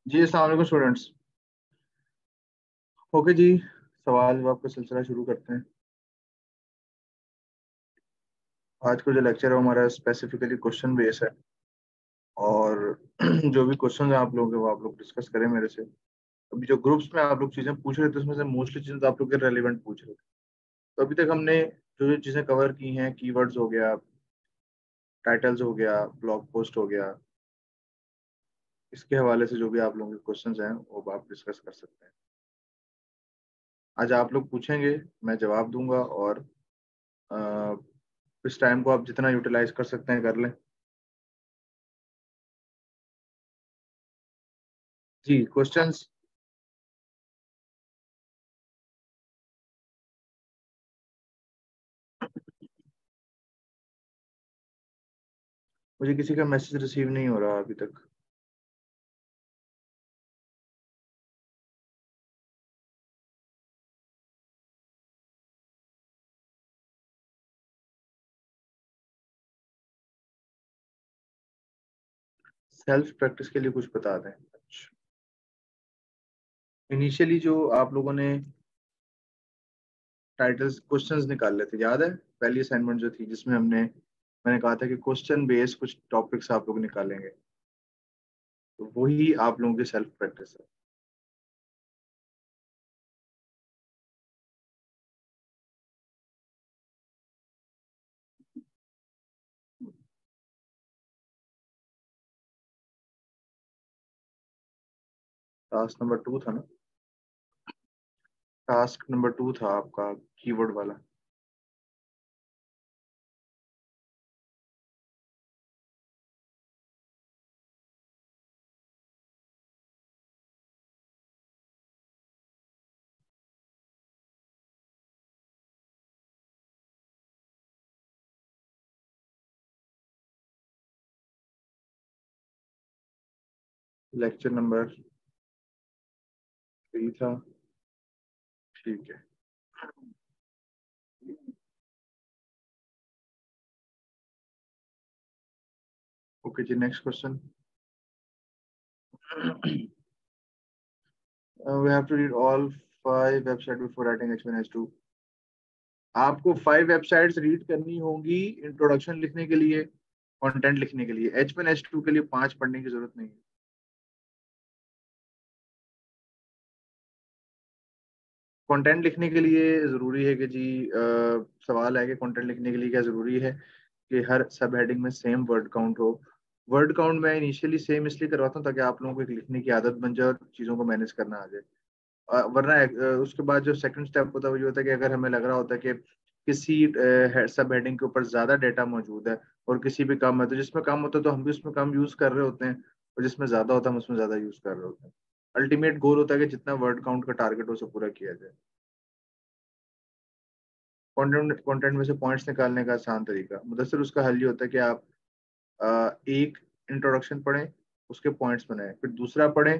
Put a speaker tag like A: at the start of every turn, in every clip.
A: जी अस्सलाम वालेकुम students. Okay जी, सवाल जवाब का सिलसिला शुरू करते हैं। आज का जो लेक्चर है वो हमारा स्पेसिफिकली क्वेश्चन बेस है। और जो भी क्वेश्चन है आप लोगों के वो आप लोग डिस्कस करें मेरे से। अभी जो ग्रुप्स में आप लोग चीज़ें पूछ रहे थे उसमें से मोस्टली चीज़ें तो आप लोग के रेलिवेंट पूछ रहे थे। तो अभी तक हमने जो जो चीज़ें कवर की हैं, कीवर्ड्स हो गया, टाइटल्स हो गया, ब्लॉग पोस्ट हो गया, इसके हवाले से जो भी आप लोगों के क्वेश्चन हैं वो आप डिस्कस कर सकते हैं। आज आप लोग पूछेंगे, मैं जवाब दूंगा। और अ, इस टाइम को आप जितना यूटिलाइज कर सकते हैं कर लें। जी क्वेश्चंस। मुझे किसी का मैसेज रिसीव नहीं हो रहा अभी तक। सेल्फ प्रैक्टिस के लिए कुछ बता दें। अच्छा, इनिशियली जो आप लोगों ने टाइटल्स क्वेश्चंस निकाले थे याद है? पहली असाइनमेंट जो थी जिसमें मैंने कहा था कि क्वेश्चन बेस कुछ टॉपिक्स आप लोग निकालेंगे, तो वही आप लोगों की सेल्फ प्रैक्टिस है। टास्क नंबर 2 था ना? टास्क नंबर 2 था आपका कीवर्ड वाला। लेक्चर नंबर 3 था। ठीक है। ओके जी, next question. We have to read all 5 website before writing H1H2। आपको 5 वेबसाइट्स रीड करनी होगी इंट्रोडक्शन लिखने के लिए, कंटेंट लिखने के लिए। H1H2 के लिए 5 पढ़ने की जरूरत नहीं है। कंटेंट लिखने के लिए जरूरी है कि जी सवाल है कि कंटेंट लिखने के लिए क्या जरूरी है कि हर सब हेडिंग में सेम वर्ड काउंट हो। वर्ड काउंट मैं इनिशियली सेम इसलिए करवाता हूँ ताकि आप लोगों को एक लिखने की आदत बन जाए और चीज़ों को मैनेज करना आ जाए। वरना उसके बाद जो सेकंड स्टेप होता है वो ये होता है कि अगर हमें लग रहा होता है कि किसी सब हेडिंग के ऊपर ज़्यादा डेटा मौजूद है और किसी भी कम है, तो जिसमें कम होता है तो हम भी उसमें कम यूज़ कर रहे होते हैं, और जिसमें ज़्यादा होता है हम उसमें ज़्यादा यूज़ कर रहे होते हैं। अल्टीमेट गोल होता है कि जितना वर्ड काउंट का टारगेट हो उसे पूरा किया जाए। कंटेंट कंटेंट में से पॉइंट्स निकालने का आसान तरीका मुदस्सिर, उसका हल ये होता है कि आप एक इंट्रोडक्शन पढ़ें, उसके पॉइंट्स बनाएं, फिर दूसरा पढ़ें,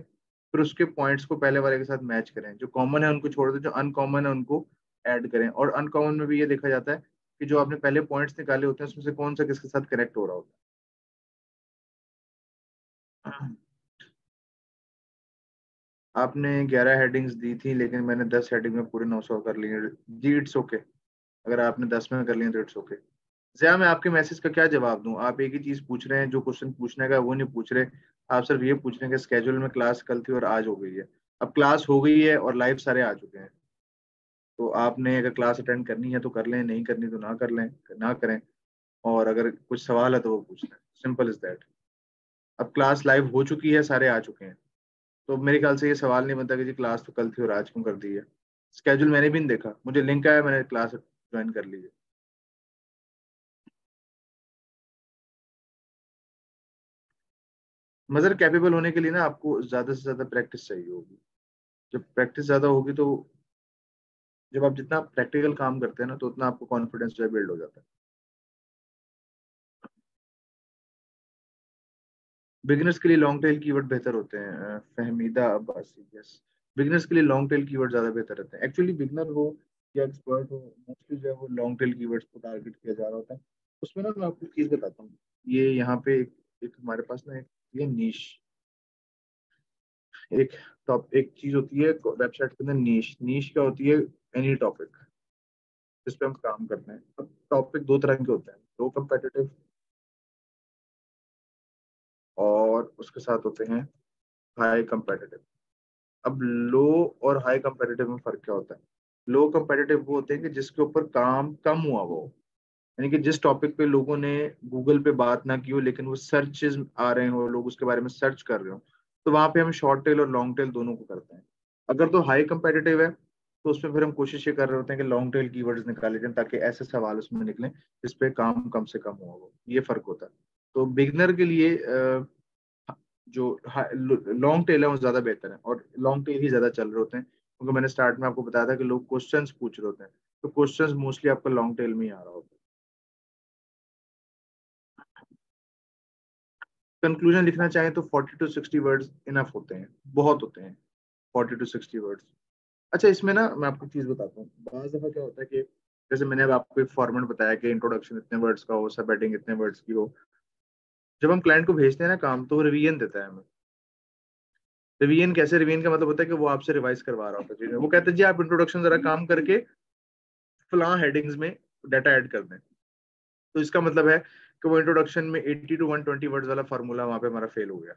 A: फिर उसके पॉइंट्स को पहले वाले के साथ मैच करें, जो कॉमन है उनको छोड़ दें, जो अनकॉमन है उनको ऐड करें। और अनकॉमन में भी ये देखा जाता है कि जो आपने पहले पॉइंट्स निकाले होते हैं उसमें से कौन सा किसके साथ कनेक्ट हो रहा होता है। आपने 11 हेडिंग्स दी थी लेकिन मैंने 10 हेडिंग में पूरे 900 कर लिए। जी इट्स ओके। अगर आपने 10 में कर लिए तो इट्स ओके। जया, मैं आपके मैसेज का क्या जवाब दूं? आप एक ही चीज पूछ रहे हैं, जो क्वेश्चन पूछने का है वो नहीं पूछ रहे। आप सिर्फ ये पूछ रहे हैं कि स्केड्यूल में क्लास कल थी और आज हो गई है। अब क्लास हो गई है और लाइव सारे आ चुके हैं, तो आपने अगर क्लास अटेंड करनी है तो कर लें, नहीं करनी तो ना कर लें, ना करें। और अगर कुछ सवाल है तो वो पूछ लें, सिंपल इज दैट। अब क्लास लाइव हो चुकी है, सारे आ चुके हैं, तो मेरे ख्याल से ये सवाल नहीं बनता कि जी क्लास तो कल थी और आज क्यों कर दी है। स्केड्यूल मैंने भी नहीं देखा, मुझे लिंक आया, मैंने क्लास ज्वाइन कर ली है। मगर कैपेबल होने के लिए ना आपको ज्यादा से ज्यादा प्रैक्टिस चाहिए होगी। जब प्रैक्टिस ज्यादा होगी तो जब आप जितना प्रैक्टिकल काम करते हैं ना तो उतना आपको कॉन्फिडेंस जो है बिल्ड हो जाता है। बिगिनर्स के लिए लॉन्ग टेल कीवर्ड बेहतर होते हैं। फहमीदा अब्बासी, यस। बिगिनर्स के लिए लॉन्ग टेल कीवर्ड ज्यादा बेहतर रहते हैं। एक्चुअली बिगिनर हो या एक्सपर्ट हो, मोस्टली जो है वो लॉन्ग टेल कीवर्ड्स को टारगेट किया जा रहा होता है। उसमें ना मैं आपको एक चीज बताता हूँ। ये यहाँ पे एक हमारे पास ना एक ये नीश एक एक चीज होती है वेबसाइट के अंदर, नीश। नीश क्या होती है? एनी टॉपिक जिस पे हम काम करते हैं। अब टॉपिक दो तरह के होते हैं, लो कम्पिटिटिव और उसके साथ होते हैं हाई कम्पिटिटिव। अब लो और हाई कम्पिटिटिव में फर्क क्या होता है? लो कम्पिटिटिव वो होते हैं कि जिसके ऊपर काम कम हुआ वो, यानी कि जिस टॉपिक पे लोगों ने गूगल पे बात ना की हो लेकिन वो सर्चेज आ रहे हो, लोग उसके बारे में सर्च कर रहे हो, तो वहां पे हम शॉर्ट टेल और लॉन्ग टेल दोनों को करते हैं। अगर तो हाई कंपेटिटिव है तो उसमें फिर हम कोशिश ये कर रहे होते हैं कि लॉन्ग टेल कीवर्ड्स निकाले जाएं ताकि ऐसे सवाल उसमें निकलें जिस पे काम कम से कम हुआ हो। ये फर्क होता है। तो बिगनर के लिए जो लॉन्ग टेल है वो ज्यादा बेहतर है, और लॉन्ग टेल ही ज्यादा चल रहे होते हैं, क्योंकि मैंने स्टार्ट में आपको बताया था कि लोग क्वेश्चंस पूछ रहे होते हैं, तो क्वेश्चंस मोस्टली आपका लॉन्ग टेल में ही आ रहा होता है। कंक्लूजन लिखना चाहें तो 40 to 60 वर्ड्स इनफ होते हैं, बहुत होते हैं 40 to 60 वर्ड्स। अच्छा, इसमें ना मैं आपको चीज बताता हूँ, बाज दफा क्या होता है कि जैसे मैंने अब आपको एक फॉर्मेट बताया कि इंट्रोडक्शन इतने वर्ड्स का हो, सब हेडिंग इतने वर्ड्स की हो। जब हम क्लाइंट को भेजते हैं ना काम, तो वो रिवीजन देता है हमें। रिवीजन कैसे? रिवीजन का मतलब होता है कि वो आपसे रिवाइज करवा रहा होता है चीजें। वो कहते हैं जी आप इंट्रोडक्शन जरा काम करके फलां हेडिंग्स में डाटा ऐड कर दें। तो इसका मतलब है कि वो इंट्रोडक्शन में 80 to 120 वर्ड्स वाला फार्मूला वहां पे हमारा फेल हो गया।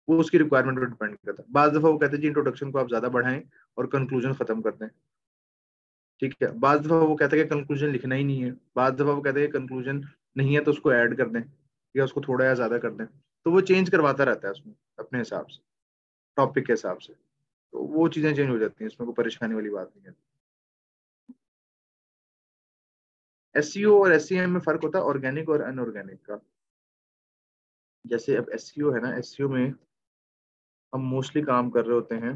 A: वो उसकी रिक्वायरमेंट पर डिपेंड करता है। बाज दफा वो कहते हैं जी इंट्रोडक्शन को आप ज्यादा बढ़ाएं और कंक्लूजन खत्म कर दें। ठीक है। बाज दफा वो कहते हैं कि कंक्लूजन लिखना ही नहीं है। बाज दफा वो कहते हैं कि कंक्लूजन नहीं है तो उसको ऐड कर दें या उसको थोड़ा या ज्यादा कर दें। तो वो चेंज करवाता रहता है उसमें अपने हिसाब से, टॉपिक के हिसाब से। तो वो चीजें चेंज हो जाती हैं, इसमें कोई परेशानी वाली बात नहीं है। एसईओ और एसईएम में फर्क होता है ऑर्गेनिक और अनऑर्गेनिक का। जैसे अब एसईओ है ना, एसईओ में हम मोस्टली काम कर रहे होते हैं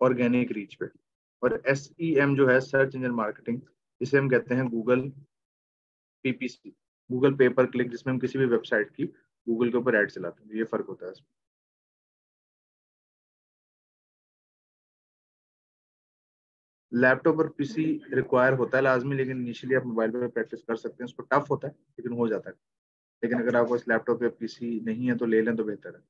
A: ऑर्गेनिक रीच पे। और एसईएम जो है, सर्च इंजन मार्केटिंग, इसे हम कहते हैं Google PPC, Google paper click, जिसमें हम किसी भी वेबसाइट की गूगल के ऊपर ऐड चलाते हैं। ये फर्क होता है इसमें। लैपटॉप और पीसी रिक्वायर होता है लाजमी, लेकिन इनिशियली आप मोबाइल पे प्रैक्टिस कर सकते हैं। उसको टफ होता है लेकिन हो जाता है। लेकिन अगर आपको इस लैपटॉप या पीसी नहीं है तो ले लें तो बेहतर है।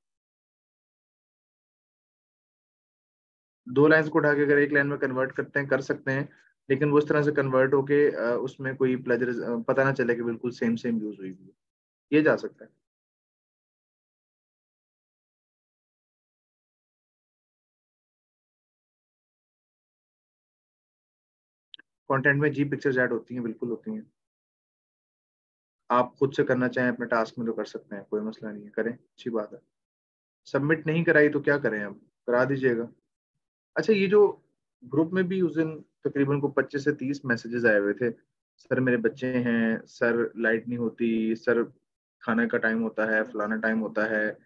A: दो लाइंस को उठा के अगर एक लाइन में कन्वर्ट करते हैं, कर सकते हैं, लेकिन वो इस तरह से कन्वर्ट होके उसमें कोई प्लेजर पता ना चले कि बिल्कुल सेम सेम यूज हुई हुई है। ये जा सकता है। कंटेंट में जी पिक्चर्स ऐड होती हैं, बिल्कुल होती हैं। आप खुद से करना चाहें अपने टास्क में तो कर सकते हैं, कोई मसला नहीं है, करें, अच्छी बात है। सबमिट नहीं कराई तो क्या करें? अब करा दीजिएगा। अच्छा, ये जो ग्रुप में भी उस दिन तकरीबन को 25 से 30 मैसेजेस आए हुए थे, सर मेरे बच्चे हैं, सर लाइट नहीं होती, सर खाने का टाइम होता है, फलाना टाइम होता है,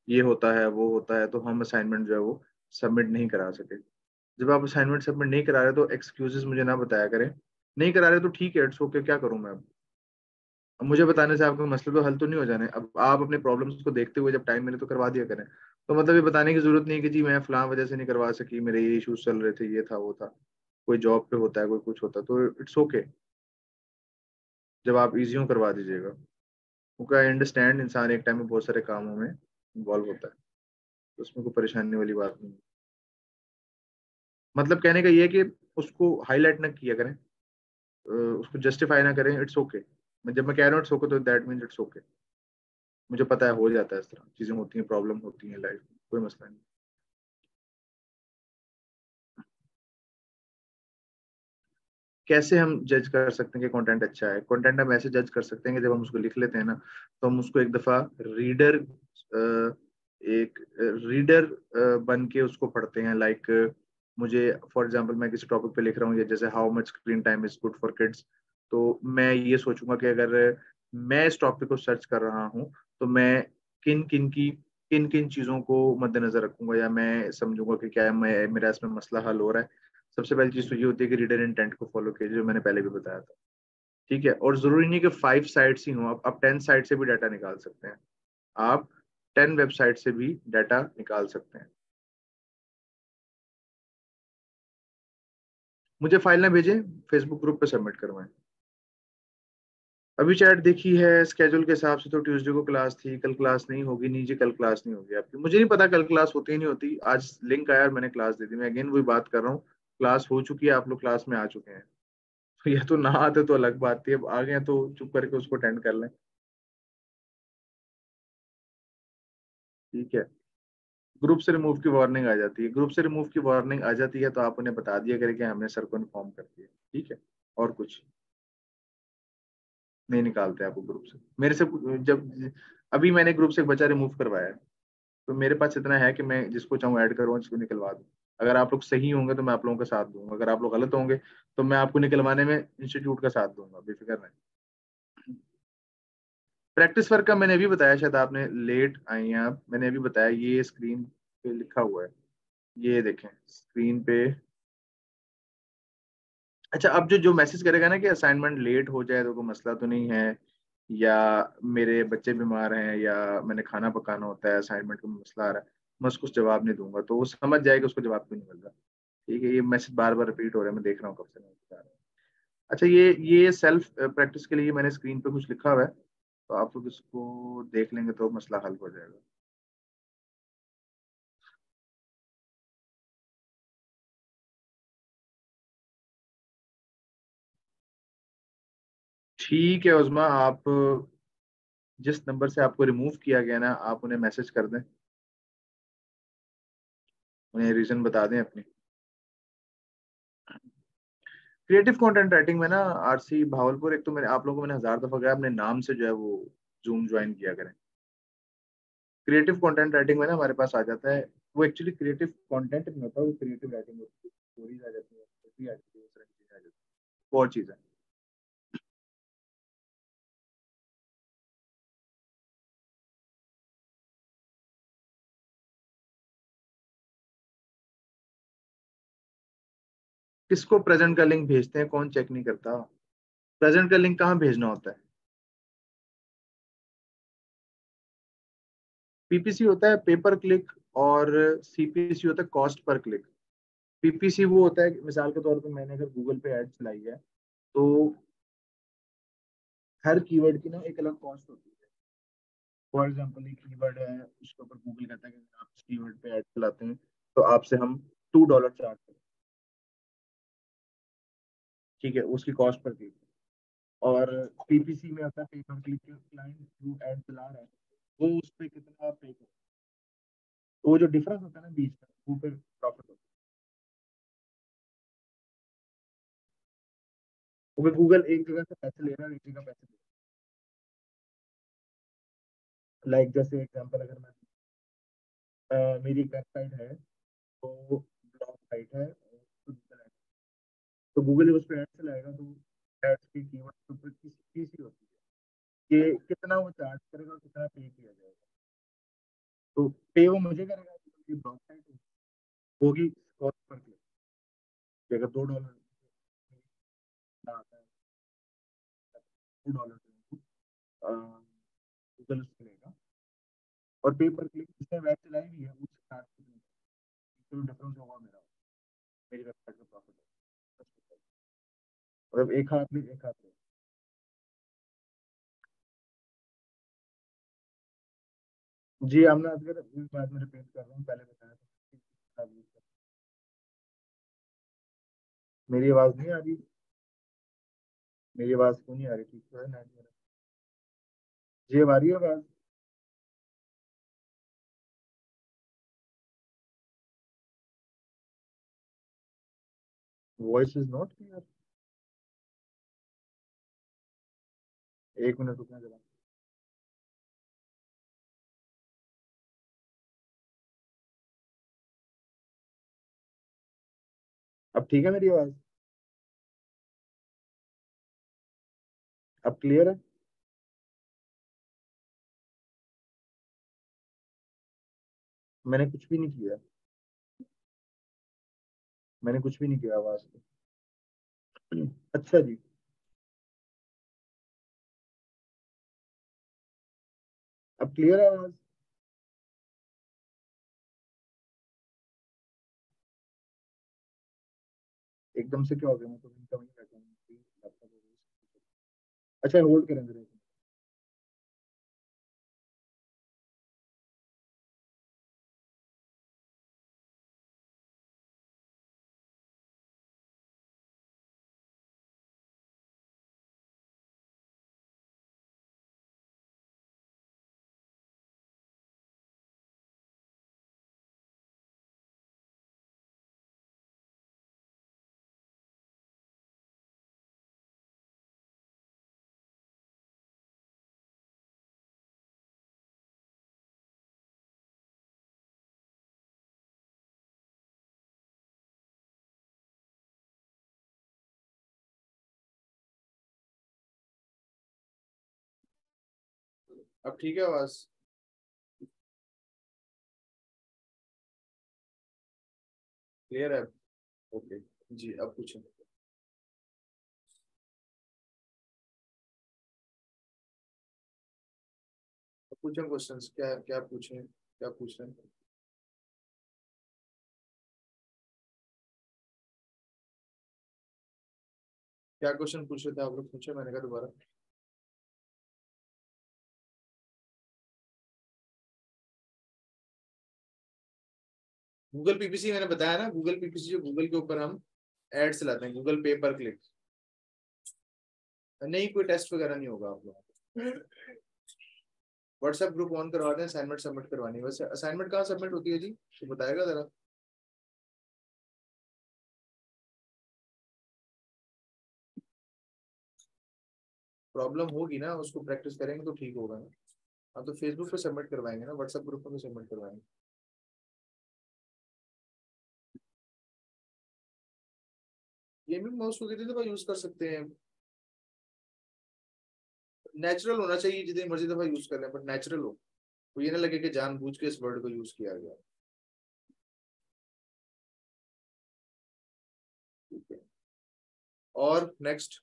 A: ये होता है, वो होता है, तो हम असाइनमेंट जो है वो सबमिट नहीं करा सके। जब आप असाइनमेंट सबमिट नहीं करा रहे तो एक्सक्यूजेस मुझे ना बताया करें। नहीं करा रहे तो ठीक है, इट्स ओके, क्या करूं मैं अब मुझे बताने से आपके मसले तो हल तो नहीं हो जाने। अब आप अपने प्रॉब्लम्स को देखते हुए जब टाइम मिले तो करवा दिया करें। तो मतलब ये बताने की जरूरत नहीं है कि जी मैं फलां वजह से नहीं करवा सकी, मेरे ये इश्यूज चल रहे थे, ये था वो था। कोई जॉब पे होता है, कोई कुछ होता है, तो इट्स ओके। जब आप इजी हो करवा दीजिएगा, क्योंकि आई अंडरस्टैंड इंसान एक टाइम में बहुत सारे कामों में इन्वॉल्व होता है, तो उसमें कोई परेशानी वाली बात नहीं है। मतलब कहने का ये है कि उसको हाईलाइट ना किया करें, उसको जस्टिफाई ना करें, इट्स ओके। मैं जब मैं कह रहा हूँ इट्स ओके तो दैट मीन्स इट्स ओके। मुझे पता है हो जाता है, इस तरह चीजें होती हैं, प्रॉब्लम होती हैं लाइफ में, कोई मसला नहीं। कैसे हम जज कर सकते हैं कि कंटेंट अच्छा है? कंटेंट हम ऐसे जज कर सकते हैं कि जब हम उसको लिख लेते हैं ना, तो हम उसको एक दफा रीडर, एक रीडर बन के उसको पढ़ते हैं। लाइक मुझे फॉर एग्जांपल मैं किसी टॉपिक पे लिख रहा हूँ, या जैसे how much screen time is good for kids, तो मैं ये सोचूंगा कि अगर मैं इस टॉपिक को सर्च कर रहा हूँ तो मैं किन किन चीजों को मद्देनजर रखूंगा, या मैं समझूंगा कि क्या मैं मेरा इसमें मसला हल हो रहा है। सबसे पहली चीज तो ये होती है कि रीडर इंटेंट को फॉलो कीजिए, जो मैंने पहले भी बताया था। ठीक है। और जरूरी नहीं कि 5 साइट्स ही हो, आप 10 साइट से भी डाटा निकाल सकते हैं। आप 10 वेबसाइट से भी डाटा निकाल सकते हैं। मुझे फाइल ना भेजें, फेसबुक ग्रुप पे सबमिट करवाएं। अभी चैट देखी है, स्केड्यूल के हिसाब से तो ट्यूसडे को क्लास थी, कल क्लास नहीं होगी। नहीं जी, कल क्लास नहीं होगी आपकी। मुझे नहीं पता कल क्लास होती ही नहीं होती। आज लिंक आया और मैंने क्लास दे दी। मैं अगेन वही बात कर रहा हूँ, क्लास हो चुकी है, आप लोग क्लास में आ चुके हैं। तो या तो ना आते तो अलग बात थी, अब आ गए हैं तो चुप करके उसको अटेंड कर लें। ठीक है। ग्रुप से रिमूव की वार्निंग आ जाती है, ग्रुप से रिमूव की वार्निंग आ जाती है तो आप उन्हें बता दिया करें कि हमने सर को इन्फॉर्म कर दिया। ठीक है। और कुछ नहीं निकालते आपको ग्रुप से। मेरे से जब अभी मैंने ग्रुप से एक बच्चा रिमूव करवाया है, तो मेरे पास इतना है कि मैं जिसको चाहूँ ऐड करूँ, जिसको निकलवा दूँ। अगर आप लोग सही होंगे तो मैं आप लोगों का साथ दूंगा, अगर आप लोग गलत होंगे तो मैं आपको निकलवाने में इंस्टीट्यूट का साथ दूंगा, बेफिक्र रहें। प्रैक्टिस वर्क का मैंने अभी बताया, शायद आपने लेट आई हैं आप। मैंने अभी बताया, ये स्क्रीन पे लिखा हुआ है, ये देखें स्क्रीन पे। अच्छा, अब जो जो मैसेज करेगा ना कि असाइनमेंट लेट हो जाए तो कोई मसला तो नहीं है, या मेरे बच्चे बीमार हैं, या मैंने खाना पकाना होता है, असाइनमेंट का मसला आ रहा है, मैं उसको जवाब नहीं दूंगा, तो वो समझ जाएगा उसको जवाब क्यों नहीं मिल रहा। ठीक है, ये मैसेज बार बार रिपीट हो रहा है, मैं देख रहा हूँ कब से नहीं बता रहा। अच्छा, ये सेल्फ प्रैक्टिस के लिए मैंने स्क्रीन पे कुछ लिखा हुआ है, तो आप लोग इसको देख लेंगे तो मसला हल हो जाएगा। ठीक है उस्मा, आप जिस नंबर से आपको रिमूव किया गया ना, आप उन्हें मैसेज कर दें, उन्हें रीजन बता दें अपनी। क्रिएटिव कंटेंट राइटिंग में ना, आरसी भावलपुर, एक तो मैंने आप लोगों को मैंने हजार दफा कहा, अपने नाम से जो है वो जूम ज्वाइन किया करें। क्रिएटिव कंटेंट राइटिंग में ना हमारे पास आ जाता है, वो एक्चुअली क्रिएटिव कंटेंट नहीं होता, वो क्रिएटिव राइटिंग होती है। स्टोरीज आ जाती है, पोएट्री आ जाती है, उस तरह की चीजें आ जाती है, बहुत चीजें। किसको प्रेजेंट का लिंक भेजते हैं, कौन चेक नहीं करता। प्रेजेंट का लिंक कहाँ भेजना होता है। पीपीसी होता है पेपर क्लिक, और सीपीसी होता है कॉस्ट पर क्लिक। पीपीसी वो होता है कि मिसाल के तौर पर मैंने अगर गूगल पे ऐड चलाई है, तो हर कीवर्ड की ना एक अलग कॉस्ट होती है। फॉर एग्जाम्पल, एक कीवर्ड है, उसके ऊपर गूगल कहता है कि अगर आप इस कीवर्ड पे ऐड चलाते हैं तो आपसे हम $2 चार्ज करें। ठीक है, उसकी कॉस्ट पर क्लिक। और पीपीसी में आता है पेपर क्लिक, क्लाइंट जो ऐड चला रहा है वो उस पर कितना पे करे, तो वो जो डिफरेंस होता है ना बीच का, वो फिर प्रॉफिट होता है। वो फिर गूगल एक जगह से पैसे ले रहा है, एक जगह पैसे ले रहा है। लाइक जैसे एग्जांपल, अगर मैं मेरी एक वेबसाइट है, तो ब्लॉग साइट है, तो गूगल उस पर ऐड चलाएगा, तो एड्स की कीमत तो ऊपर की फीस ही होती है कि कितना वो चार्ज करेगा और कितना पे किया जाएगा। तो पे वो मुझे करेगा क्योंकि ब्लॉग साइट होगी कॉस्ट पर क्लिक, कि अगर $2 आता है, $2 गूगल उससे लेगा। और पे पर क्लिक जिसने वेब चलाई भी है उससे चार्ज करेगा, तो डिफरेंस होगा मेरा, मेरी वेबसाइट का प्रॉफिट होगा। मतलब एक हाथ में एक हाथ में। जी हमने, अगर इस बात में रिपीट कर रहा हूँ, पहले बताया था। मेरी आवाज नहीं आ रही, मेरी आवाज क्यों नहीं आ रही, ठीक तो है ना मेरा। जी अब आ रही है आवाज। Voice is not clear. एक मिनट रुकना जरा। अब ठीक है मेरी आवाज, अब क्लियर है। मैंने कुछ भी नहीं किया, मैंने कुछ भी नहीं किया आवाज को। अच्छा जी। अब क्लियर है आवाज। एकदम से क्या हो गया, मैं तो वहीं का वहीं बैठा हूँ। अच्छा होल्ड करें जरा। अब ठीक है आवाज? क्लियर है? ओके जी, अब पूछें। अब पूछें क्वेश्चंस, क्या क्या पूछें, क्या पूछ रहे हैं? क्या क्वेश्चन पूछ रहे थे आप लोग? पूछे, मैंने कहा दोबारा। गूगल पीपीसी मैंने बताया ना, गूगल पीपीसी जो गूगल के ऊपर हम एड्स लाते हैं, गूगल पे पर क्लिक। नहीं, कोई टेस्ट वगैरह नहीं होगा आप लोग। व्हाट्सएप ग्रुप ऑन करवा दें, असाइनमेंट सबमिट करवानी है। वैसे असाइनमेंट कहाँ सबमिट होती है जी, तो बताएगा जरा। प्रॉब्लम होगी ना, उसको प्रैक्टिस करेंगे तो ठीक होगा ना। हम तो फेसबुक पे सबमिट करवाएंगे ना, व्हाट्सएप ग्रुप पे सबमिट करवाएंगे। गेमिंग माउस को कितनी दफा यूज कर सकते हैं? नेचुरल होना चाहिए, जितनी मर्जी दफा यूज कर लें, बट नेचुरल हो। तो ये ना लगे कि जानबूझ के इस वर्ड को यूज किया गया। ठीक है। और नेक्स्ट,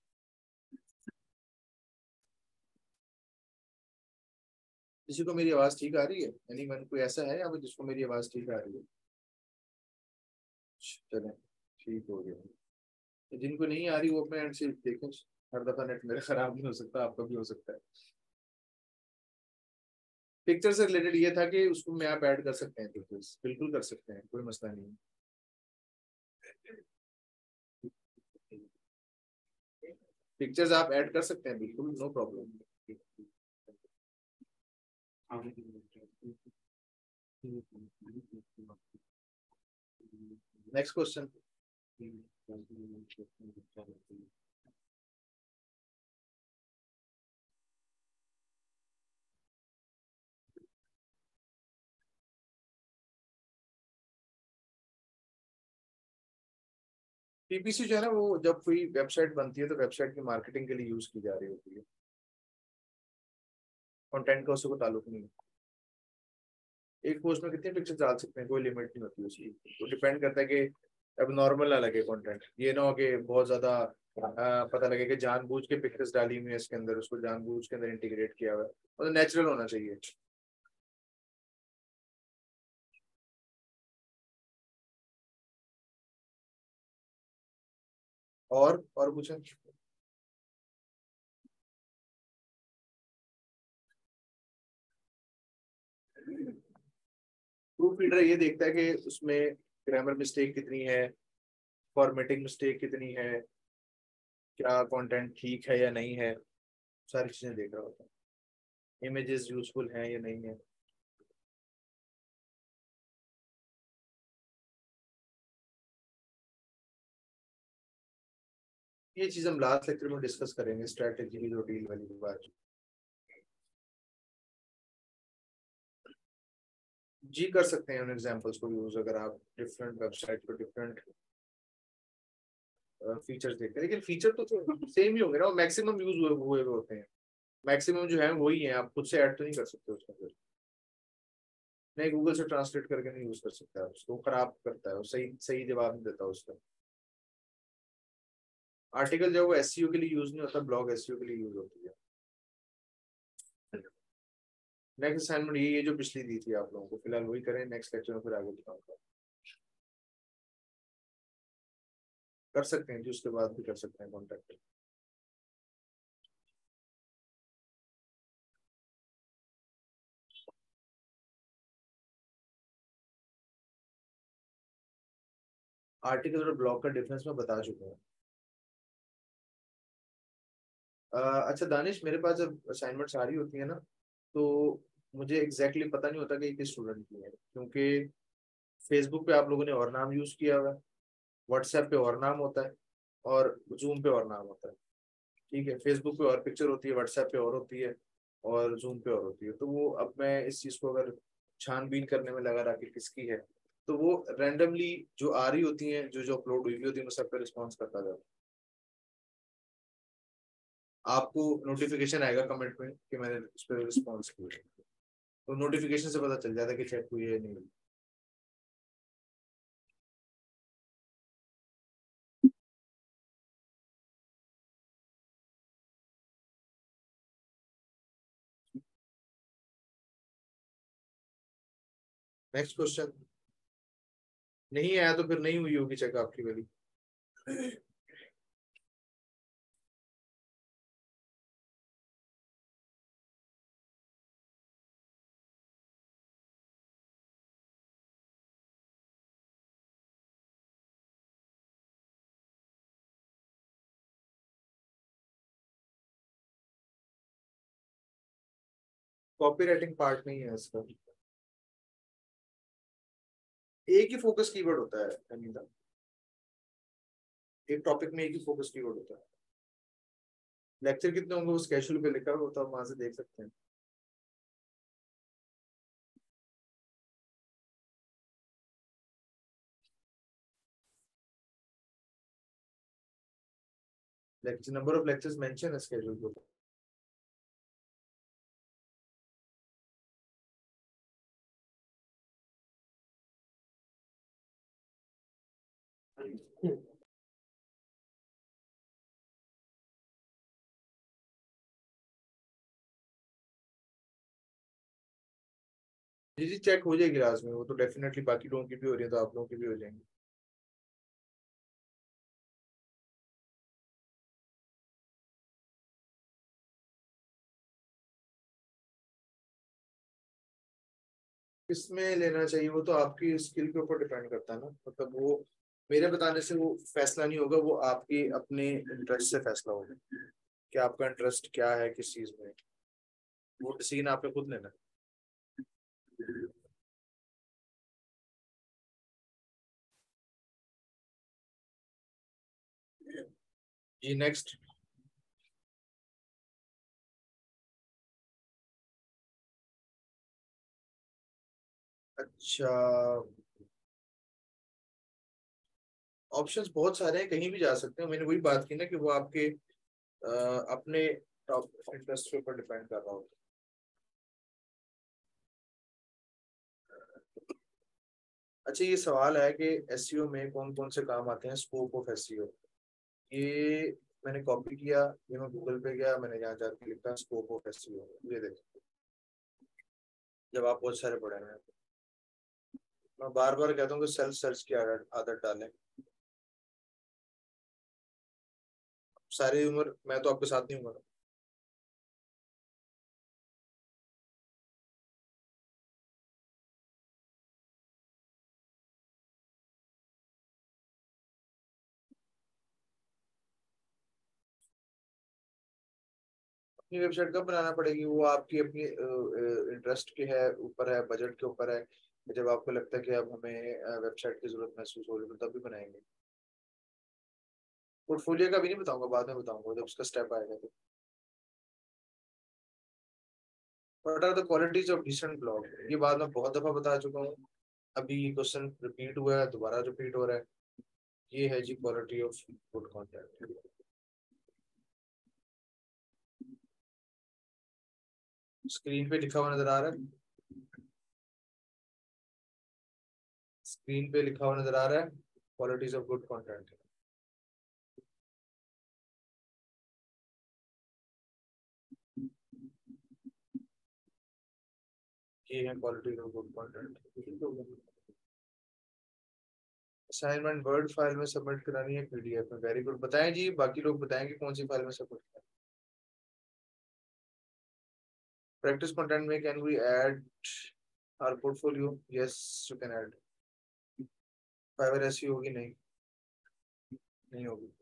A: किसी को मेरी आवाज ठीक आ रही है? यानी मन कोई ऐसा है यहाँ पे जिसको मेरी आवाज ठीक आ रही है? चले, ठीक हो गया। तो जिनको नहीं आ रही वो अपने एंड से देखें। हर दफा नेट मेरा खराब नहीं हो सकता, आपका भी हो सकता है। पिक्चर से रिलेटेड ये था कि उसको में आप ऐड कर सकते हैं पिक्चर्स, बिल्कुल कर सकते हैं, कोई मसला नहीं है। पिक्चर्स आप ऐड कर सकते हैं, बिल्कुल no problem. Next question. PPC जो है ना, वो जब कोई वेबसाइट बनती है तो वेबसाइट की मार्केटिंग के लिए यूज की जा रही होती है। कंटेंट का उससे कोई ताल्लुक नहीं है। एक पोस्ट में कितने पिक्चर डाल सकते हैं, कोई लिमिट नहीं होती उसकी। तो डिपेंड करता है कि अब नॉर्मल ना लगे कंटेंट, ये ना हो कि बहुत ज्यादा पता लगे कि जानबूझ के पिक्चर्स डाली हुई है इसके अंदर, उसको जानबूझ के अंदर इंटीग्रेट किया हुआ है। मतलब नेचुरल होना चाहिए। और कुछ है? प्रूफ रीडर ये देखता है कि उसमें ग्रामर मिस्टेक कितनी है, फॉर्मेटिंग मिस्टेक कितनी है, क्या कंटेंट ठीक है या नहीं है, सारी चीजें देख रहा होता है। इमेजेस यूजफुल हैं या नहीं है। ये चीज हम लास्ट लेक्चर में डिस्कस करेंगे, स्ट्रेटेजी की जो डील वाली बात। जी कर सकते हैं उन एग्जांपल्स को यूज, अगर आप डिफरेंट वेबसाइट पर डिफरेंट फीचर्स देखते हैं, लेकिन फीचर तो सेम ही होंगे ना, मैक्सिमम यूज हुए हुए होते हैं। मैक्सिमम जो है वही है, आप खुद से ऐड तो नहीं कर सकते उसका फिर। नहीं, गूगल से ट्रांसलेट करके नहीं यूज कर सकते आप उसको, खराब करता है वो, सही सही जवाब नहीं देता उसका। आर्टिकल जो है वो एसईओ के लिए यूज नहीं होता, ब्लॉग एसईओ के लिए यूज होती है। नेक्स्ट असाइनमेंट ये जो पिछली दी थी आप लोगों को, फिलहाल वही करें, नेक्स्ट लेक्चर में फिर आगे दिखाऊंगा। कर सकते हैं जी, उसके बाद भी कर सकते हैं कॉन्टेक्ट। आर्टिकल और ब्लॉग का डिफरेंस मैं बता चुका हूँ। अच्छा दानिश, मेरे पास जब असाइनमेंट्स आ रही होती है ना, तो मुझे एग्जैक्टली exactly पता नहीं होता कि किस स्टूडेंट की है, क्योंकि फेसबुक पे आप लोगों ने और नाम यूज किया हुआ है, व्हाट्सएप पे और नाम होता है, और जूम पे और नाम होता है। ठीक है, फेसबुक पे और पिक्चर होती है, व्हाट्सएप पे और होती है, और जूम पे और होती है। तो वो अब मैं इस चीज को अगर छानबीन करने में लगा रहा कि किसकी है, तो वो रैंडमली जो आ रही होती है, जो जो अपलोड हुई होती है, मैं सब पे रिस्पॉन्स करता जाऊँ। आपको नोटिफिकेशन आएगा कमेंट में कि मैंने उस पर रिस्पॉन्स किया, तो नोटिफिकेशन से पता चल जाता है कि चेक हुई है या नहीं। Next question. नहीं आया तो फिर नहीं हुई होगी चेक आपकी वाली। कॉपी राइटिंग पार्ट नहीं है इसका। एक ही फोकस कीवर्ड होता है अनिता, एक टॉपिक में एक ही फोकस कीवर्ड होता है। लेक्चर कितने होंगे वो स्केड्यूल पे लिखा हुआ, तो आप वहां से देख सकते हैं। Lecture number of lectures mention है स्केड्यूल पे। जी जी, चेक हो जाएगी लास्ट में, वो तो डेफिनेटली बाकी लोगों की भी हो रही है, तो आप लोगों की भी हो जाएंगी। किसमें लेना चाहिए वो तो आपकी स्किल के ऊपर डिपेंड करता है ना, मतलब वो मेरे बताने से वो फैसला नहीं होगा, वो आपके अपने इंटरेस्ट से फैसला होगा कि आपका इंटरेस्ट क्या है किस चीज में। वो डिसीजन आपने खुद लेना है। जी नेक्स्ट। अच्छा, ऑप्शंस बहुत सारे हैं, कहीं भी जा सकते हैं। मैंने वही बात की ना कि वो आपके अपने टॉप इंटरेस्ट के ऊपर डिपेंड कर रहा होता है। अच्छा, ये सवाल है कि एसईओ में कौन कौन से काम आते हैं, स्कोप ऑफ एसईओ। ये मैंने कॉपी किया, ये मैं गूगल पे गया, मैंने यहाँ जाके लिखा स्कोप ऑफ एसईओ, ये देखो। जब आप बहुत सारे पढ़े हैं, मैं बार बार कहता हूँ कि सेल्फ सर्च की आदत आदत डालें। सारी उम्र मैं तो आपके साथ नहीं हूँ। अपनी वेबसाइट कब बनाना पड़ेगी, वो आपकी अपनी इंटरेस्ट के है ऊपर है, बजट के ऊपर है। जब आपको लगता है कि अब हमें वेबसाइट की जरूरत महसूस हो रही है, तो तब भी बनाएंगे। पोर्टफोलियो का भी नहीं बताऊंगा, बाद में बताऊंगा जब उसका स्टेप आएगा तो। What are the qualities of decent blog, ये बात मैं बहुत दफा बता चुका हूँ। अभी ये क्वेश्चन रिपीट हुआ है, दोबारा रिपीट हो रहा है। ये है जी quality of good content. Screen पे लिखा हुआ नजर आ रहा है, स्क्रीन पे लिखा हुआ नजर आ रहा है, क्वालिटीज ऑफ गुड कंटेंट। ये है qualities of good content. Assignment word file में सबमिट करानी है पीडीएफ में, वेरी गुड। बताएं जी, बाकी लोग बताएंगे कौन सी फाइल में सबमिट करना है। प्रैक्टिस कंटेंट में can we add our portfolio, yes you can add. Fiverr ऐसी होगी नहीं। नहीं होगी।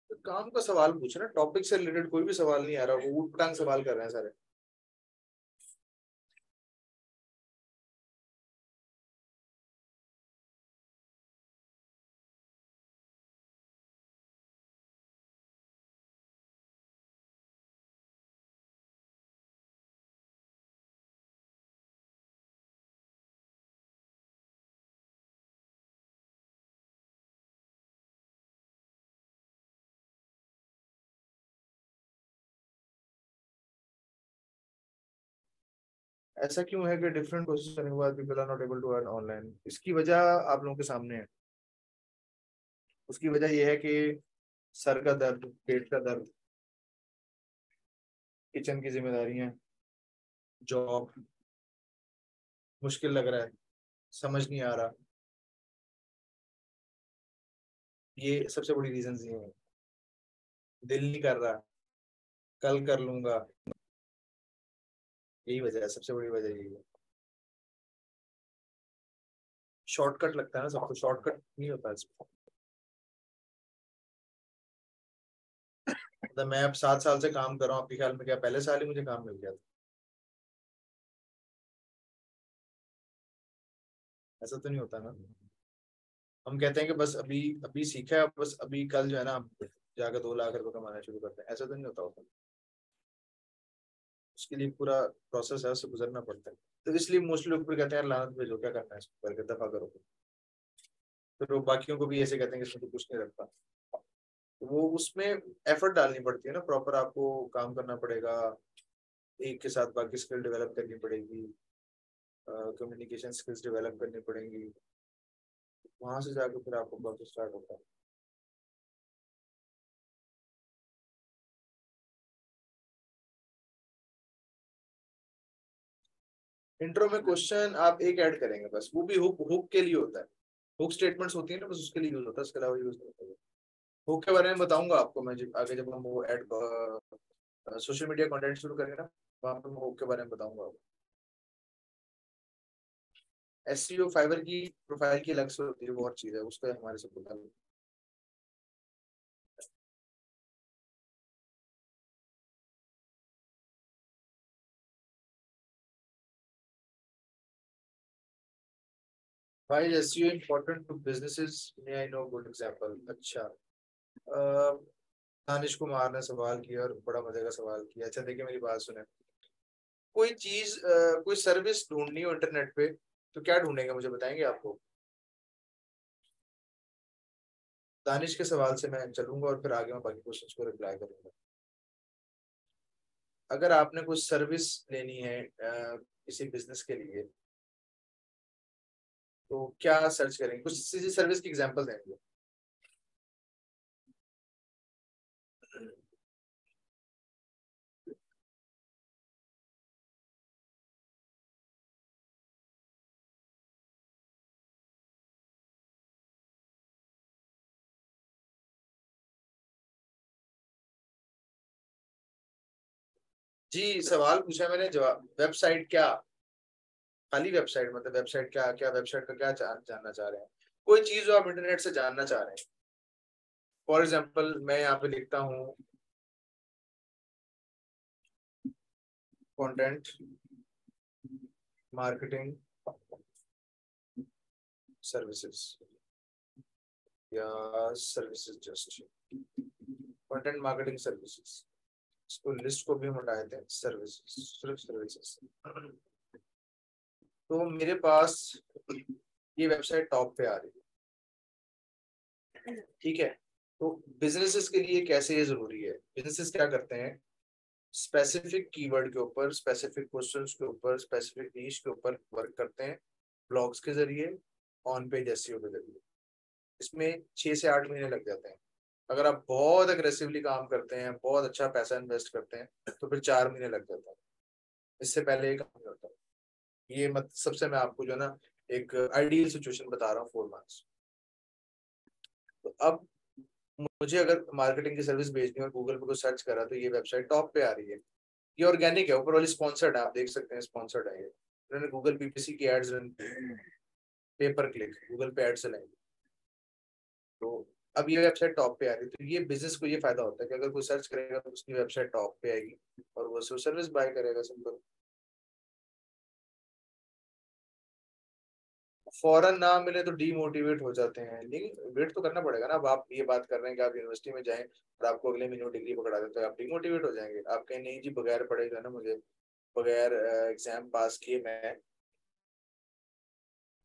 A: तो काम का सवाल पूछना, टॉपिक से रिलेटेड कोई भी सवाल नहीं आ रहा, वो ऊट पटांग सवाल कर रहे हैं सारे। ऐसा क्यों है कि डिफरेंट कोर्सेज करने के बाद people are not able to earn online? इसकी वजह आप लोगों के सामने है। उसकी वजह यह है कि सर का दर्द, पेट का दर्द, किचन की जिम्मेदारियां, जॉब, मुश्किल लग रहा है, समझ नहीं आ रहा, ये सबसे बड़ी रीजन ये है। दिल नहीं कर रहा, कल कर लूंगा, यही वजह है, सबसे बड़ी वजह यही है। शॉर्टकट लगता है ना सबको, शॉर्टकट नहीं होता इसमें। मतलब मैं अब 7 साल से काम कर रहा हूँ, आपके ख्याल में क्या पहले साल ही मुझे काम मिल गया था? ऐसा तो नहीं होता ना। हम कहते हैं कि बस अभी अभी सीखा है, बस अभी कल जो है ना जाकर 2 लाख रुपए कमाना शुरू करते हैं, ऐसा तो नहीं होता। उसके लिए पूरा प्रोसेस है, उससे गुजरना पड़ता है। तो इसलिए मोस्टली लोग फिर कहते हैं यार लानत भेजो, क्या करना है इसको, करके दफा करो। फिर लोग बाकियों को भी ऐसे कहते हैं कि इसमें तो कुछ नहीं रखता। तो वो उसमें एफर्ट डालनी पड़ती है ना, प्रॉपर आपको काम करना पड़ेगा, एक के साथ बाकी स्किल डेवलप करनी पड़ेगी, कम्युनिकेशन स्किल्स डेवलप करनी पड़ेंगी, वहां से जाकर फिर आपको प्रोसेस स्टार्ट होता है। इंट्रो में क्वेश्चन आप एक ऐड करेंगे बस, वो भी हुक हुक के लिए होता है। हुक स्टेटमेंट्स होती है ना, बस उसके लिए यूज होता है, इसके अलावा यूज नहीं होता। हुक के बारे में बताऊंगा आपको मैं, जब आगे जब हम वो ऐड सोशल मीडिया कंटेंट शुरू करेंगे ना, वहाँ पे मैं हुक के बारे में बताऊंगा आपको। एसईओ फाइवर की प्रोफाइल की अलग से होती है, वो और चीज है, उसका हमारे से पता नहीं। Why is SEO important to businesses? May I know good example? अच्छा, दानिश कुमार ने सवाल किया और बड़ा मजे का सवाल किया। अच्छा देखिए मेरी बात सुने, कोई चीज कोई सर्विस ढूंढनी हो इंटरनेट पे, तो क्या ढूंढेंगे मुझे बताएंगे आपको? दानिश के सवाल से मैं चलूंगा और फिर आगे मैं बाकी क्वेश्चंस को रिप्लाई करूंगा। अगर आपने कुछ सर्विस लेनी है किसी बिजनेस के लिए, तो क्या सर्च करेंगे? कुछ किसी सर्विस की एग्जांपल देंगे। जी सवाल पूछा मैंने, जवाब वेबसाइट क्या, खाली वेबसाइट मतलब वेबसाइट क्या, क्या वेबसाइट का क्या जानना चाह रहे हैं? कोई चीज जो आप इंटरनेट से जानना चाह रहे हैं। फॉर एग्जाम्पल मैं यहाँ पे लिखता हूँ कंटेंट मार्केटिंग सर्विसेज या services, just content marketing services, इसको लिस्ट को भी हम हटा देते हैं, सर्विसेज, सिर्फ सर्विसेज। तो मेरे पास ये वेबसाइट टॉप पे आ रही है, ठीक है। तो बिजनेसेस के लिए कैसे ये जरूरी है? बिजनेसेस क्या करते हैं, स्पेसिफिक कीवर्ड के ऊपर, स्पेसिफिक क्वेश्चंस के ऊपर, स्पेसिफिक नीश के ऊपर वर्क करते हैं, ब्लॉग्स के जरिए, ऑन पेज एसईओ के जरिए। इसमें 6 से 8 महीने लग जाते हैं। अगर आप बहुत अग्रेसिवली काम करते हैं, बहुत अच्छा पैसा इन्वेस्ट करते हैं, तो फिर 4 महीने लग जाता है। इससे पहले ये काम नहीं होता। ये मत सबसे मैं आपको जो है ना एक आइडियल सिचुएशन बता रहा हूँ, 4 मंथ्स। तो अब
B: मुझे अगर मार्केटिंग की सर्विस भेजनी है और गूगल पे को सर्च करा तो ये वेबसाइट टॉप पे आ रही है। ये ऑर्गेनिक है, ऊपर वाली स्पॉन्सर्ड है, आप देख सकते हैं स्पॉन्सर्ड है ये। उन्होंने गूगल पीपीसी की एड्स रन, पे पर क्लिक गूगल पे एड्स चलाएंगे। तो अब ये वेबसाइट टॉप पे आ रही है, तो ये बिजनेस को ये फायदा होता है कि अगर कोई सर्च करेगा तो उसकी वेबसाइट टॉप पे आएगी और वो सर्विस बाय करेगा, सिंपल। फॉरन ना मिले तो डीमोटिवेट हो जाते हैं, लेकिन वेट तो करना पड़ेगा ना। अब आप ये बात कर रहे हैं कि आप यूनिवर्सिटी में जाएं और आपको अगले महीने डिग्री पकड़ा देते हैं, आप डीमोटिवेट हो जाएंगे। आप कहें नहीं जी, बगैर पढ़े जो है ना, मुझे बगैर एग्जाम पास किए मैं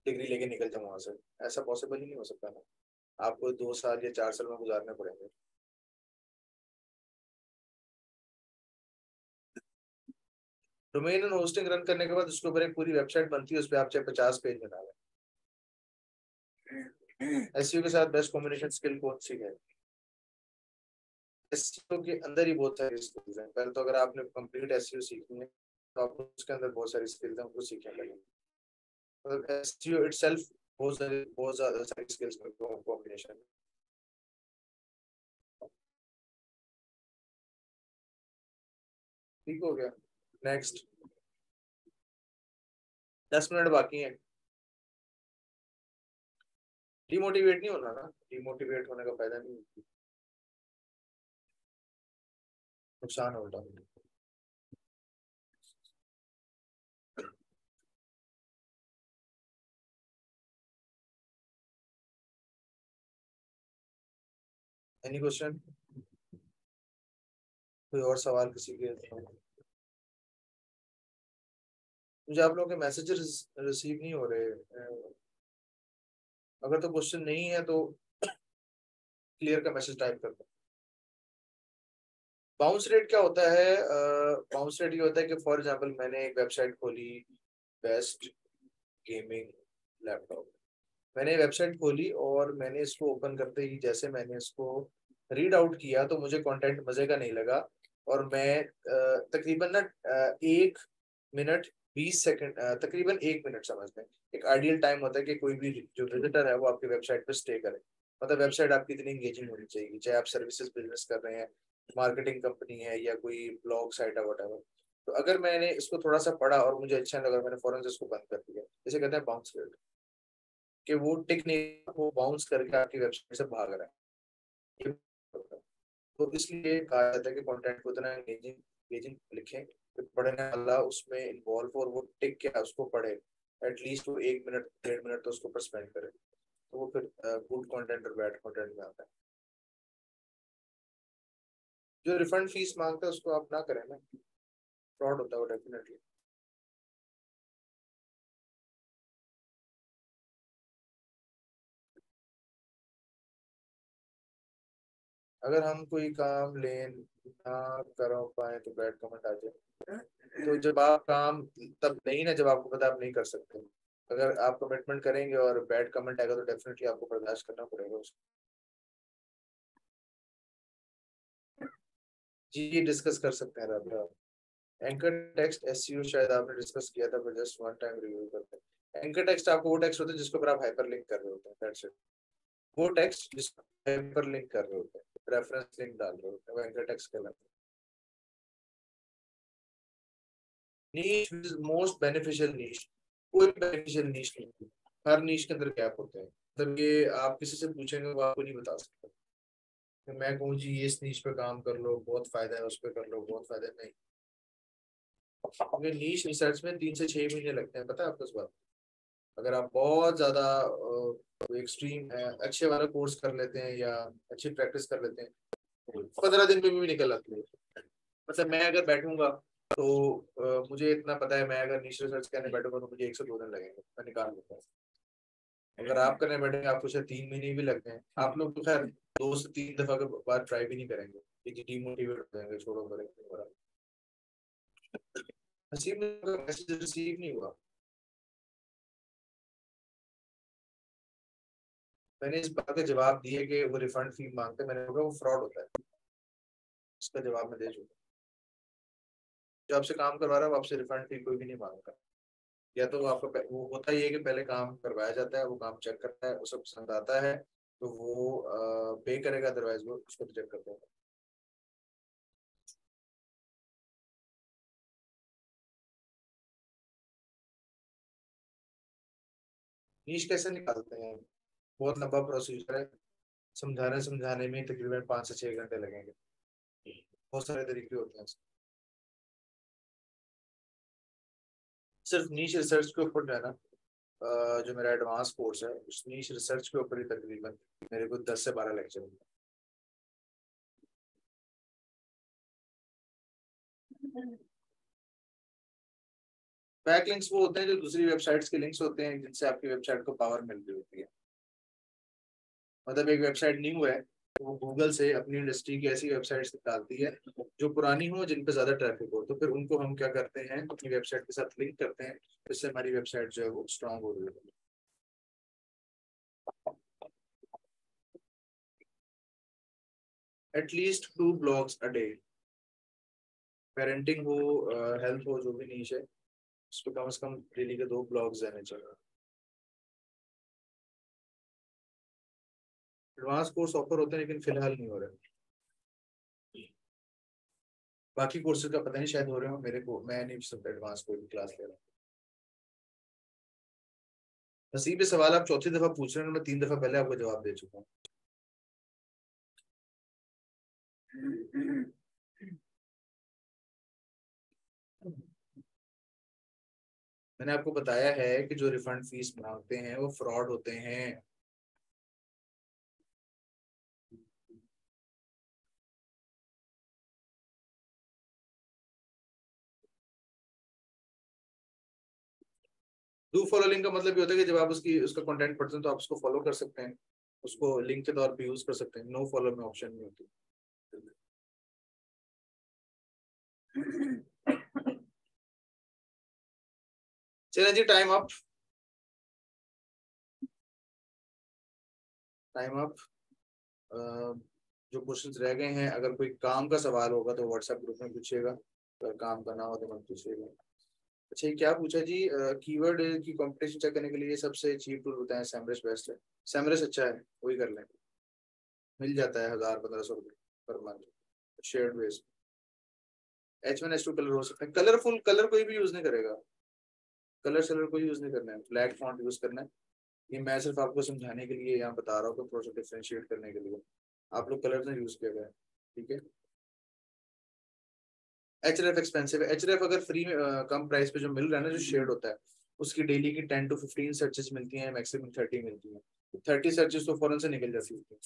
B: डिग्री लेके निकल जाऊँ वहां से। ऐसा पॉसिबल ही नहीं हो सकता ना, आपको 2 साल या 4 साल में गुजारने पड़ेंगे। डोमेन एंड होस्टिंग रन करने के बाद उसके ऊपर एक पूरी वेबसाइट बनती है, उस पर आप चाहे 50 पेज बना लें। एसईओ के साथ बेस्ट कम्युनिकेशन स्किल कौन सी है? एसईओ के अंदर ही बहुत सारी स्किल्स हैं। पहले तो अगर आपने कंप्लीट एसईओ सीखनी है तो आपको उसके अंदर बहुत सारी स्किल्स हैं, उनको सीखना पड़ेगा। मतलब एसईओ इटसेल्फ बहुत ज्यादा सारी स्किल्स में कॉम्बिनेशन। ठीक हो गया, नेक्स्ट। 10 मिनट बाकी हैं। डिमोटिवेट नहीं होना ना, डिमोटिवेट होने का फायदा नहीं, नुकसान होता है। Any question? कोई और सवाल किसी के? मुझे आप लोगों के मैसेजेस रिसीव नहीं हो रहे। अगर तो क्वेश्चन नहीं है तो क्लियर का मैसेज टाइप कर दो। बाउंस रेट क्या होता है? बाउंस रेट ये होता है कि फॉर एग्जांपल मैंने एक वेबसाइट खोली, बेस्ट गेमिंग लैपटॉप। मैंने वेबसाइट खोली और मैंने इसको ओपन करते ही जैसे मैंने इसको रीड आउट किया तो मुझे कंटेंट मजे का नहीं लगा। और मैं तकरीबन ना 1 मिनट 20 सेकंड, तकरीबन 1 मिनट समझ लें, एक आइडियल टाइम होता है कि कोई भी जो विजिटर है वो आपकी वेबसाइट पे स्टे करे। मतलब वेबसाइट आपकी इतनी इंगेजिंग होनी चाहिए, चाहे आप सर्विसेज बिजनेस कर रहे हैं, मार्केटिंग कंपनी है या कोई ब्लॉग साइट है, वट। तो अगर मैंने इसको थोड़ा सा पढ़ा और मुझे अच्छा लगा, मैंने फौरन से इसको बंद कर दिया, जैसे कहते हैं बाउंस रेट, कि वो टिक नहीं, वो बाउंस करके आपकी वेबसाइट से भाग रहा है। ये होता है। तो इसलिए कहा जाता है कि कंटेंट को इतना एंगेजिंग एंगेजिंग लिखें कि पढ़ने वाला उसमें इन्वॉल्व हो और वो टिक के उसको पढ़े। एटलीस्ट वो 1 मिनट 1.5 मिनट तो उसके ऊपर स्पेंड करे, तो वो फिर गुड कंटेंट और बैड कंटेंट में आता है। जो रिफंड फीस मांगता है उसको आप ना करें ना, फ्रॉड होता है वो डेफिनेटली। अगर हम कोई काम लें ना कर पाए तो बैड कमेंट आ जाए, तो जब आप काम तब नहीं ना जब आपको पता आप नहीं कर सकते। अगर आप कमिटमेंट करेंगे और बैड कमेंट आएगा तो डेफिनेटली आपको बर्दाश्त करना पड़ेगा उसको। जी, ये डिस्कस कर सकते हैं रब। एंकर टेक्स्ट एसईओ शायद आपने डिस्कस किया था, पर जस्ट वन टाइम रिव्यू करते हैं। एंकर टेक्स्ट आपको वो टेक्स्ट होता है जिसको ऊपर आप हाइपर लिंक कर रहे होते हैं, दैट्स इट। वो टेक्स्ट जिसको हाइपर लिंक कर रहे होते हैं, रेफरेंस लिंक डाल रहे होते हैं, वो एंकर टेक्स्ट कहलाता है। नीश इज मोस्ट बेनिफिशियल नीश। कोई बेनिफिशियल नीश नहीं है। हर नीश के अंदर गैप होते हैं। मतलब ये आप किसी से पूछेंगे वो आपको नहीं बता सकते कि मैं कहूँ जी ये इस नीश पे काम कर लो बहुत फायदा है, उस पर कर लो बहुत फायदा है, नहीं। क्योंकि नीश रिसर्च में 3 से 6 महीने लगते हैं, पता है आपको इस बात? अगर आप बहुत ज्यादा एक्सट्रीम अच्छे वाला कोर्स कर लेते हैं या अच्छी प्रैक्टिस कर लेते हैं, 15 दिन में भी निकल आती है। मतलब मैं अगर बैठूंगा तो मुझे इतना पता है, मैं अगर नीश रिसर्च करने बैठूंगा तो मुझे 1 से 2 दिन लगेंगे, मैं निकाल लूंगा। अगर आप करने बैठेंगे आपको शायद 3 महीने भी लगते हैं। आप लोग तो खैर 2 से 3 दफा के बाद ट्राई भी नहीं करेंगे, क्योंकि डीमोटिवेट हो जाएंगे, छोड़ो करेंगे। नसीब में मैसेज रिसीव नहीं हुआ। मैंने इस बात का जवाब दिया कि वो रिफंड फी मांगते हैं, मैंने बोला वो फ्रॉड होता है। इसका जवाब मैं दे चुका। जो आपसे काम करवा रहा है वो आपसे रिफंड फी कोई भी नहीं मांगता। या तो वो आपको वो होता ही है कि पहले काम करवाया जाता है, वो काम चेक करता है, उसे पसंद आता है तो वो पे करेगा, अदरवाइज वो उसको रिजेक्ट कर देगा। नीश कैसे निकालते हैं? बहुत लंबा प्रोसीजर है, समझाने में तकरीबन 5 से 6 घंटे लगेंगे। बहुत सारे तरीके होते हैं। सिर्फ नीश रिसर्च के ऊपर जो है ना, जो मेरा एडवांस कोर्स है उस नीश रिसर्च के ऊपर ही तकरीबन मेरे को 10 से 12 लेक्चर होंगे। बैक लिंक्स वो होते हैं जो दूसरी वेबसाइट्स के लिंक्स होते हैं जिनसे आपकी वेबसाइट को पावर मिल रही होती है। मतलब एक वेबसाइट न्यू है तो वो गूगल से अपनी इंडस्ट्री की ऐसी वेबसाइट्स निकालती है जो पुरानी हो, जिन पे ज्यादा ट्रैफिक हो, तो फिर उनको हम क्या करते हैं, अपनी वेबसाइट के साथ लिंक करते हैं, जिससे हमारी वेबसाइट जो है वो स्ट्रांग हो रही है। At least 2 blogs a day. Parenting हो, हेल्थ हो, जो भी नीश है उस पर कम से कम डेली के 2 ब्लॉग्स रहने चाहिए। एडवांस कोर्स ऑफर होते हैं लेकिन फिलहाल नहीं हो रहे। बाकी कोर्सेज का पता नहीं, शायद हो रहे हो, मेरे को मैं नहीं सब एडवांस कोई भी क्लास ले रहा हूँ। नसीब ये सवाल आप चौथी दफा पूछ रहे हैं, मैं 3 दफा पहले आपको जवाब दे चुका हूँ। मैंने आपको बताया है कि जो रिफंड फीस मांगते हैं वो फ्रॉड होते हैं। डू फॉलो लिंक का मतलब ये होता है कि जब आप उसकी उसका कंटेंट पढ़ते हैं तो आप उसको फॉलो कर सकते हैं, उसको लिंक के तौर पे यूज कर सकते हैं। नो फॉलो में ऑप्शन नहीं होती। चलिए जी, टाइम अप। Time up. जो क्वेश्चंस रह गए हैं, अगर कोई काम का सवाल होगा तो व्हाट्सएप ग्रुप में पूछिएगा, अगर काम का ना हो तो मत पूछिएगा। अच्छा, ये क्या पूछा जी? कीवर्ड की कंपटीशन चेक करने के लिए सबसे चीप टूल होता है सैमरस। बेस्ट है, सैमरस अच्छा है, वही कर लें। मिल जाता है 1000-1500 रुपये per month shared base. H1 H2 colour हो सकता है, कलरफुल कलर कोई भी यूज नहीं करेगा। कलर शलर कोई यूज नहीं करना है, ब्लैक फॉन्ट यूज करना है। ये मैं सिर्फ आपको समझाने के लिए यहाँ बता रहा हूँ, तो थोड़ा सा डिफ्रेंशिएट करने के लिए आप लोग कलर ने यूज किया गया है। ठीक है। HRF एक्सपेंसिव है। HRF अगर फ्री में कम प्राइस पे जो मिल रहा है ना, जो शेड होता है, उसकी डेली की 10 to 15 सर्चेस मिलती हैं, मैक्सिमम 30 मिलती हैं। 30 सर्चेस तो फौरन से निकल जाती है।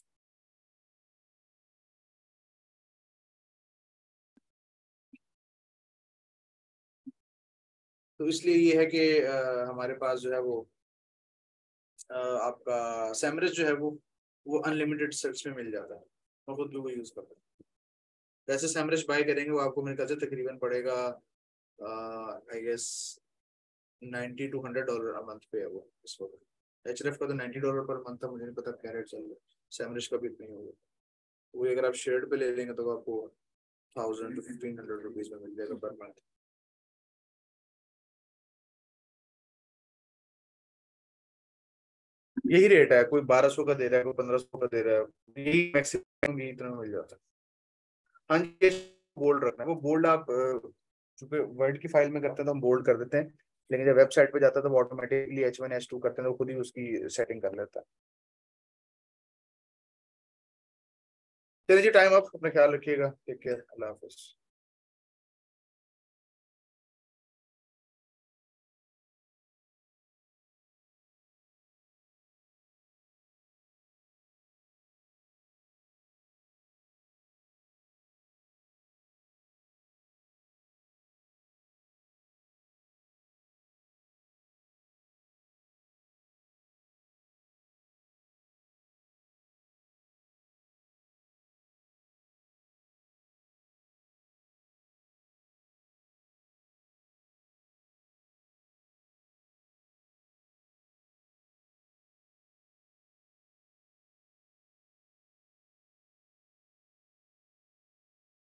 B: तो इसलिए ये है कि हमारे पास जो है वो आपका सैमरस जो है वो अनलिमिटेड सर्च में मिल जाता है। मैं खुद भी वो यूज करता हूँ। वैसे सैमरस बाय करेंगे वो आपको मेरे ख्याल से तकरीबन पड़ेगा, I guess $90 to $100 a month पे है वो इस वक्त। HRF का तो $90 पर मंथ था, मुझे नहीं पता क्या रेट चल रहा है। सैमरस का भी इतना ही होगा। वो अगर आप शेयर्ड पे ले लेंगे तो आपको 1000 to 1500 रुपीज में मिल जाएगा पर मंथ। यही रेट है, कोई 1200 का दे रहा है, कोई 1500 का दे रहा है, यही मैक्सिमम यही इतना मिल जाता है। हाँ जी, बोल्ड रखना है। वो बोल्ड आप चूंकि वर्ड की फाइल में करते हैं तो हम बोल्ड कर देते हैं, लेकिन जब वेबसाइट पे जाता है तो वो ऑटोमेटिकली H1 H2 करते हैं, तो खुद ही उसकी सेटिंग कर लेता है। चलिए जी, टाइम आप अपना ख्याल रखिएगा। टेक केयर, अल्लाह हाफिज।